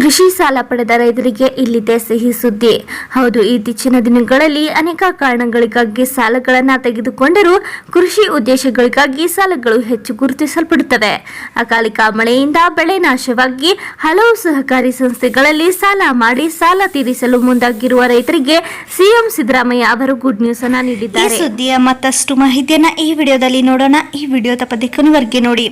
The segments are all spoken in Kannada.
ಕೃಷಿ ಸಾಲ ಪಡೆದ ರೈತರಿಗೆ ಇಲ್ಲಿದೆ ಸಿಹಿ ಸುದ್ದಿ. ಹೌದು, ಇತ್ತೀಚಿನ ದಿನಗಳಲ್ಲಿ ಅನೇಕ ಕಾರಣಗಳಿಗಾಗಿ ಸಾಲಗಳನ್ನು ತೆಗೆದುಕೊಂಡರೂ ಕೃಷಿ ಉದ್ದೇಶಗಳಿಗಾಗಿ ಸಾಲಗಳು ಹೆಚ್ಚು ಗುರುತಿಸಲ್ಪಡುತ್ತವೆ. ಅಕಾಲಿಕ ಮಳೆಯಿಂದ ಬೆಳೆ ನಾಶವಾಗಿ ಹಲವು ಸಹಕಾರಿ ಸಂಸ್ಥೆಗಳಲ್ಲಿ ಸಾಲ ಮಾಡಿ ಸಾಲ ತೀರಿಸಲು ಮುಂದಾಗಿರುವ ರೈತರಿಗೆ ಸಿಎಂ ಸಿದ್ದರಾಮಯ್ಯ ಅವರು ಗುಡ್ ನ್ಯೂಸ್ ಅನ್ನು ನೀಡಿದ್ದಾರೆ. ಈ ಸುದ್ದಿಯ ಮತ್ತಷ್ಟು ಮಾಹಿತಿಯನ್ನು ಈ ವಿಡಿಯೋದಲ್ಲಿ ನೋಡೋಣ. ಈ ವಿಡಿಯೋ ತಪ್ಪದೆ ಕೊನೆವರೆಗೆ ನೋಡಿ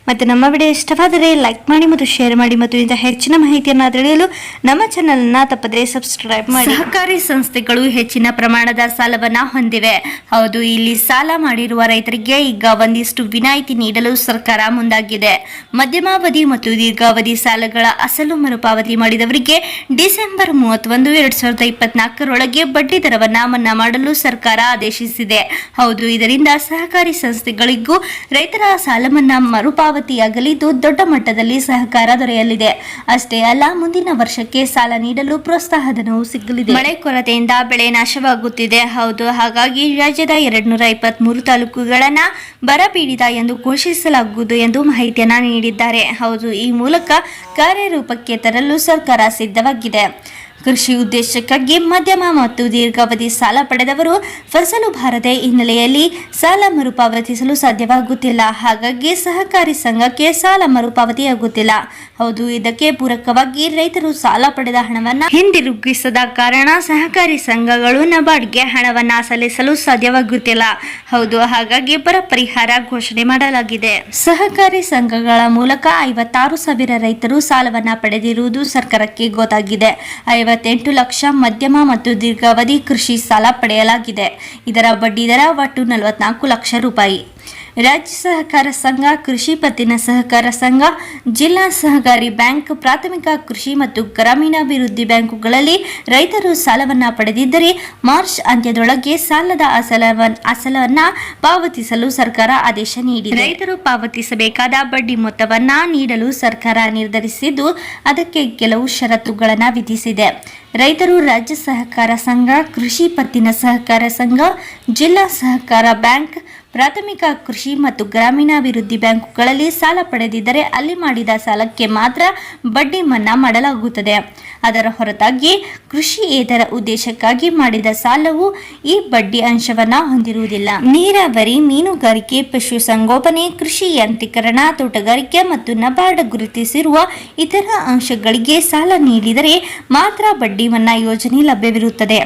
ಮತ್ತು ನಮ್ಮ ವಿಡಿಯೋ ಇಷ್ಟವಾದರೆ ಲೈಕ್ ಮಾಡಿ ಮತ್ತು ಶೇರ್ ಮಾಡಿ ಮತ್ತು ಇಂಥ ಹೆಚ್ಚಿನ ಮಾಹಿತಿಯನ್ನು ತಿಳಿಯಲು ನಮ್ಮ ಚಾನಲನ್ನು ತಪ್ಪದೆ ಸಬ್ಸ್ಕ್ರೈಬ್ ಮಾಡಿ. ಸಹಕಾರಿ ಸಂಸ್ಥೆಗಳು ಹೆಚ್ಚಿನ ಪ್ರಮಾಣದ ಸಾಲವನ್ನು ಹೊಂದಿವೆ. ಹೌದು, ಇಲ್ಲಿ ಸಾಲ ಮಾಡಿರುವ ರೈತರಿಗೆ ಈಗ ಒಂದಿಷ್ಟು ವಿನಾಯಿತಿ ನೀಡಲು ಸರ್ಕಾರ ಮುಂದಾಗಿದೆ. ಮಧ್ಯಮಾವಧಿ ಮತ್ತು ದೀರ್ಘಾವಧಿ ಸಾಲಗಳ ಅಸಲು ಮರುಪಾವತಿ ಮಾಡಿದವರಿಗೆ ಡಿಸೆಂಬರ್ 31, 2024 ಬಡ್ಡಿ ದರವನ್ನು ಮನ್ನಾ ಮಾಡಲು ಸರ್ಕಾರ ಆದೇಶಿಸಿದೆ. ಹೌದು, ಇದರಿಂದ ಸಹಕಾರಿ ಸಂಸ್ಥೆಗಳಿಗೂ ರೈತರ ಸಾಲ ಮನ್ನಾ ಮರುಪಾವತಿಯಾಗಲಿದ್ದು ದೊಡ್ಡ ಮಟ್ಟದಲ್ಲಿ ಸಹಕಾರ ದೊರೆಯಲಿದೆ. ಅಷ್ಟೇ ಅಲ್ಲ, ಮುಂದಿನ ವರ್ಷಕ್ಕೆ ಸಾಲ ನೀಡಲು ಪ್ರೋತ್ಸಾಹಧನವೂ ಸಿಗಲಿದೆ. ಮಳೆ ಕೊರತೆಯಿಂದ ಬೆಳೆ ನಾಶವಾಗುತ್ತಿದೆ. ಹೌದು, ಹಾಗಾಗಿ ರಾಜ್ಯದ 223 ತಾಲೂಕುಗಳನ್ನ ಬರಪೀಡಿತ ಎಂದು ಘೋಷಿಸಲಾಗುವುದು ಎಂದು ಮಾಹಿತಿಯನ್ನ ನೀಡಿದ್ದಾರೆ. ಹೌದು, ಈ ಮೂಲಕ ಕಾರ್ಯರೂಪಕ್ಕೆ ತರಲು ಸರ್ಕಾರ ಸಿದ್ಧವಾಗಿದೆ. ಕೃಷಿ ಉದ್ದೇಶಕ್ಕಾಗಿ ಮಧ್ಯಮ ಮತ್ತು ದೀರ್ಘಾವಧಿ ಸಾಲ ಪಡೆದವರು ಫಸಲು ಬಾರದೆ ಹಿನ್ನೆಲೆಯಲ್ಲಿ ಸಾಲ ಮರುಪಾವತಿಸಲು ಸಾಧ್ಯವಾಗುತ್ತಿಲ್ಲ. ಹಾಗಾಗಿ ಸಹಕಾರಿ ಸಂಘಕ್ಕೆ ಸಾಲ ಮರುಪಾವತಿಯಾಗುತ್ತಿಲ್ಲ. ಹೌದು, ಇದಕ್ಕೆ ಪೂರಕವಾಗಿ ರೈತರು ಸಾಲ ಪಡೆದ ಹಣವನ್ನು ಹಿಂದಿರುಗಿಸದ ಕಾರಣ ಸಹಕಾರಿ ಸಂಘಗಳು ನಬಾರ್ಡ್ಗೆ ಹಣವನ್ನು ಸಲ್ಲಿಸಲು ಸಾಧ್ಯವಾಗುತ್ತಿಲ್ಲ. ಹೌದು, ಹಾಗಾಗಿ ಬರ ಪರಿಹಾರ ಘೋಷಣೆ ಮಾಡಲಾಗಿದೆ. ಸಹಕಾರಿ ಸಂಘಗಳ ಮೂಲಕ 56,000 ರೈತರು ಸಾಲವನ್ನು ಪಡೆದಿರುವುದು ಸರ್ಕಾರಕ್ಕೆ ಗೊತ್ತಾಗಿದೆ. 58 ಲಕ್ಷ ಮಧ್ಯಮ ಮತ್ತು ದೀರ್ಘಾವಧಿ ಕೃಷಿ ಸಾಲ ಪಡೆಯಲಾಗಿದೆ. ಇದರ ಬಡ್ಡಿ ದರ ಒಟ್ಟು 44 ಲಕ್ಷ ರೂಪಾಯಿ. ರಾಜ್ಯ ಸಹಕಾರ ಸಂಘ, ಕೃಷಿ ಪತ್ತಿನ ಸಹಕಾರ ಸಂಘ, ಜಿಲ್ಲಾ ಸಹಕಾರಿ ಬ್ಯಾಂಕ್, ಪ್ರಾಥಮಿಕ ಕೃಷಿ ಮತ್ತು ಗ್ರಾಮೀಣಾಭಿವೃದ್ಧಿ ಬ್ಯಾಂಕುಗಳಲ್ಲಿ ರೈತರು ಸಾಲವನ್ನು ಪಡೆದಿದ್ದರೆ ಮಾರ್ಚ್ ಅಂತ್ಯದೊಳಗೆ ಸಾಲದ ಅಸಲವನ್ನು ಪಾವತಿಸಲು ಸರ್ಕಾರ ಆದೇಶ ನೀಡಿದೆ. ರೈತರು ಪಾವತಿಸಬೇಕಾದ ಬಡ್ಡಿ ಮೊತ್ತವನ್ನ ನೀಡಲು ಸರ್ಕಾರ ನಿರ್ಧರಿಸಿದ್ದು ಅದಕ್ಕೆ ಕೆಲವು ಷರತ್ತುಗಳನ್ನು ವಿಧಿಸಿದೆ. ರೈತರು ರಾಜ್ಯ ಸಹಕಾರ ಸಂಘ, ಕೃಷಿ ಪತ್ತಿನ ಸಹಕಾರ ಸಂಘ, ಜಿಲ್ಲಾ ಸಹಕಾರ ಬ್ಯಾಂಕ್, ಪ್ರಾಥಮಿಕ ಕೃಷಿ ಮತ್ತು ಗ್ರಾಮೀಣಾಭಿವೃದ್ಧಿ ಬ್ಯಾಂಕುಗಳಲ್ಲಿ ಸಾಲ ಪಡೆದಿದ್ದರೆ ಅಲ್ಲಿ ಮಾಡಿದ ಸಾಲಕ್ಕೆ ಮಾತ್ರ ಬಡ್ಡಿ ಮನ್ನಾ ಮಾಡಲಾಗುತ್ತದೆ. ಅದರ ಹೊರತಾಗಿ ಕೃಷಿಯೇತರ ಉದ್ದೇಶಕ್ಕಾಗಿ ಮಾಡಿದ ಸಾಲವು ಈ ಬಡ್ಡಿ ಅಂಶವನ್ನು ಹೊಂದಿರುವುದಿಲ್ಲ. ನೀರಾವರಿ, ಮೀನುಗಾರಿಕೆ, ಪಶುಸಂಗೋಪನೆ, ಕೃಷಿ ಯಾಂತ್ರೀಕರಣ, ತೋಟಗಾರಿಕೆ ಮತ್ತು ನಬಾರ್ಡ್ ಗುರುತಿಸಿರುವ ಇತರ ಅಂಶಗಳಿಗೆ ಸಾಲ ನೀಡಿದರೆ ಮಾತ್ರ ಬಡ್ಡಿ ಮನ್ನಾ ಯೋಜನೆ ಲಭ್ಯವಿರುತ್ತದೆ.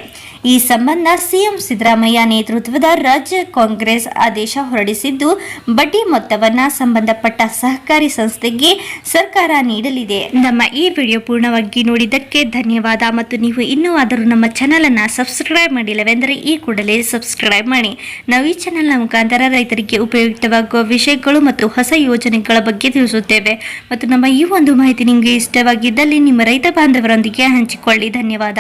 ಈ ಸಂಬಂಧ ಸಿಎಂ ಸಿದ್ದರಾಮಯ್ಯ ನೇತೃತ್ವದ ರಾಜ್ಯ ಕಾಂಗ್ರೆಸ್ ಆದೇಶ ಹೊರಡಿಸಿದ್ದು ಬಡ್ಡಿ ಮೊತ್ತವನ್ನು ಸಂಬಂಧಪಟ್ಟ ಸಹಕಾರಿ ಸಂಸ್ಥೆಗೆ ಸರ್ಕಾರ ನೀಡಲಿದೆ. ನಮ್ಮ ಈ ವಿಡಿಯೋ ಪೂರ್ಣವಾಗಿ ನೋಡಿದ್ದಕ್ಕೆ ಧನ್ಯವಾದ. ಮತ್ತು ನೀವು ಇನ್ನೂ ಆದರೂ ನಮ್ಮ ಚಾನಲ್ ಅನ್ನು ಸಬ್ಸ್ಕ್ರೈಬ್ ಮಾಡಿಲ್ಲವೆಂದರೆ ಈ ಕೂಡಲೇ ಸಬ್ಸ್ಕ್ರೈಬ್ ಮಾಡಿ. ನಾವು ಈ ಚಾನೆಲ್ನ ಮುಖಾಂತರ ರೈತರಿಗೆ ಉಪಯುಕ್ತವಾಗುವ ವಿಷಯಗಳು ಮತ್ತು ಹೊಸ ಯೋಜನೆಗಳ ಬಗ್ಗೆ ತಿಳಿಸುತ್ತೇವೆ. ಮತ್ತು ನಮ್ಮ ಈ ಒಂದು ಮಾಹಿತಿ ನಿಮಗೆ ಇಷ್ಟವಾಗಿದ್ದಲ್ಲಿ ನಿಮ್ಮ ರೈತ ಬಾಂಧವರೊಂದಿಗೆ ಹಂಚಿಕೊಳ್ಳಿ. ಧನ್ಯವಾದ.